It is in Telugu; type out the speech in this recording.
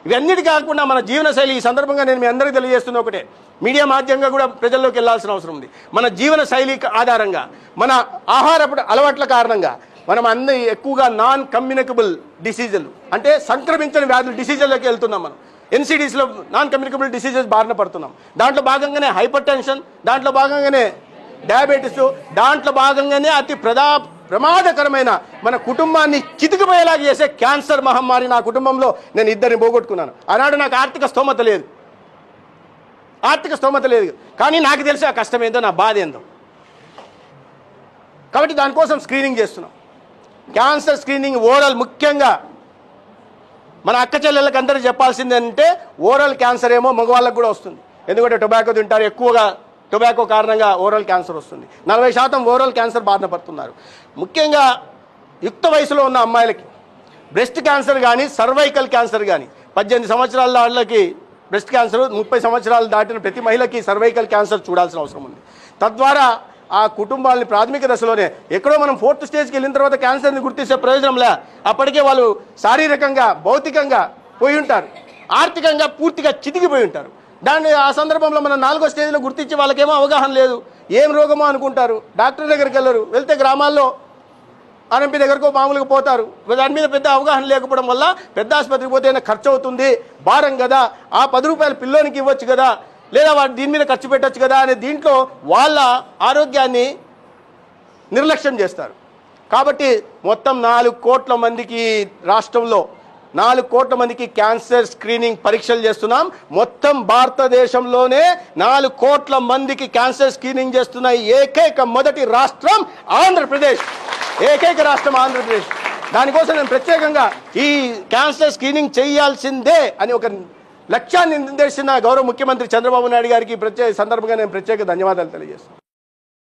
ఇవన్నిటి కాకుండా మన జీవనశైలి, ఈ సందర్భంగా నేను మీ అందరికీ తెలియజేస్తున్న ఒకటే, మీడియా మాధ్యమంగా కూడా ప్రజల్లోకి వెళ్ళాల్సిన అవసరం ఉంది. మన జీవన శైలి ఆధారంగా, మన ఆహారపు అలవాట్ల కారణంగా మనం అన్ని ఎక్కువగా నాన్ కమ్యూనికబుల్ డిసీజులు, అంటే సంక్రమించని వ్యాధులు డిసీజుల్లోకి వెళ్తున్నాం. మనం ఎన్సిడీస్లో నాన్ కమ్యూనికబుల్ డిసీజెస్ బారిన పడుతున్నాం. దాంట్లో భాగంగానే హైపర్ టెన్షన్, దాంట్లో భాగంగానే డయాబెటీస్, దాంట్లో భాగంగానే అతి ప్రమాదకరమైన మన కుటుంబాన్ని చితికిపోయేలాగా చేసే క్యాన్సర్ మహమ్మారి. నా కుటుంబంలో నేను ఇద్దరిని పోగొట్టుకున్నాను. ఆనాడు నాకు ఆర్థిక స్తోమత లేదు, కానీ నాకు తెలిసి ఆ కష్టం ఏందో, నా బాధ ఏందో. కాబట్టి దానికోసం స్క్రీనింగ్ చేస్తున్నాం. క్యాన్సర్ స్క్రీనింగ్ ఓరల్, ముఖ్యంగా మన అక్క చెల్లెళ్ళకి అందరికీ చెప్పాల్సింది అంటే, ఓరల్ క్యాన్సర్ ఏమో మగవాళ్ళకు కూడా వస్తుంది. ఎందుకంటే టొబాకో తింటారు, ఎక్కువగా టొబాకో కారణంగా ఓరల్ క్యాన్సర్ వస్తుంది. 40% ఓరల్ క్యాన్సర్ బారిన పడుతున్నారు. ముఖ్యంగా యుక్త వయసులో ఉన్న అమ్మాయిలకి బ్రెస్ట్ క్యాన్సర్ కానీ, సర్వైకల్ క్యాన్సర్ కానీ, 18 సంవత్సరాల వాళ్ళకి బ్రెస్ట్ క్యాన్సర్, 30 సంవత్సరాలు దాటిన ప్రతి మహిళకి సర్వైకల్ క్యాన్సర్ చూడాల్సిన అవసరం ఉంది. తద్వారా ఆ కుటుంబాలని ప్రాథమిక దశలోనే, ఎక్కడో మనం 4th స్టేజ్కి వెళ్ళిన తర్వాత క్యాన్సర్ని గుర్తించే ప్రయోజనంలే, అప్పటికే వాళ్ళు శారీరకంగా, భౌతికంగా పోయి ఉంటారు, ఆర్థికంగా పూర్తిగా చితికిపోయి ఉంటారు. ఆ సందర్భంలో మనం 4వ స్టేజ్లో గుర్తించి వాళ్ళకేమో అవగాహన లేదు, ఏం రోగమో అనుకుంటారు, డాక్టర్ దగ్గరికి వెళ్ళరు, వెళ్తే గ్రామాల్లో ఆర్ఎంపీ దగ్గరకు మామూలుగా పోతారు. దాని మీద పెద్ద అవగాహన లేకపోవడం వల్ల పెద్ద ఆసుపత్రికి పోతే ఖర్చు అవుతుంది, భారం కదా, ఆ 10 రూపాయలు పిల్లోనికి ఇవ్వచ్చు కదా, లేదా వాడు దీని మీద ఖర్చు పెట్టచ్చు కదా అనే దీంట్లో వాళ్ళ ఆరోగ్యాన్ని నిర్లక్ష్యం చేస్తారు. కాబట్టి మొత్తం 4 కోట్ల మందికి, రాష్ట్రంలో 4 కోట్ల మందికి క్యాన్సర్ స్క్రీనింగ్ పరీక్షలు చేస్తున్నాం. మొత్తం భారతదేశంలోనే 4 కోట్ల మందికి క్యాన్సర్ స్క్రీనింగ్ చేస్తున్న ఏకైక మొదటి రాష్ట్రం ఆంధ్రప్రదేశ్. ఏకైక రాష్ట్రం ఆంధ్రప్రదేశ్. దానికోసం నేను ప్రత్యేకంగా ఈ క్యాన్సర్ స్క్రీనింగ్ చేయాల్సిందే అని ఒక లక్ష్యాన్ని నిర్దేశించిన గౌరవ ముఖ్యమంత్రి చంద్రబాబు నాయుడు గారికి సందర్భంగా నేను ప్రత్యేక ధన్యవాదాలు తెలియజేస్తున్నాను.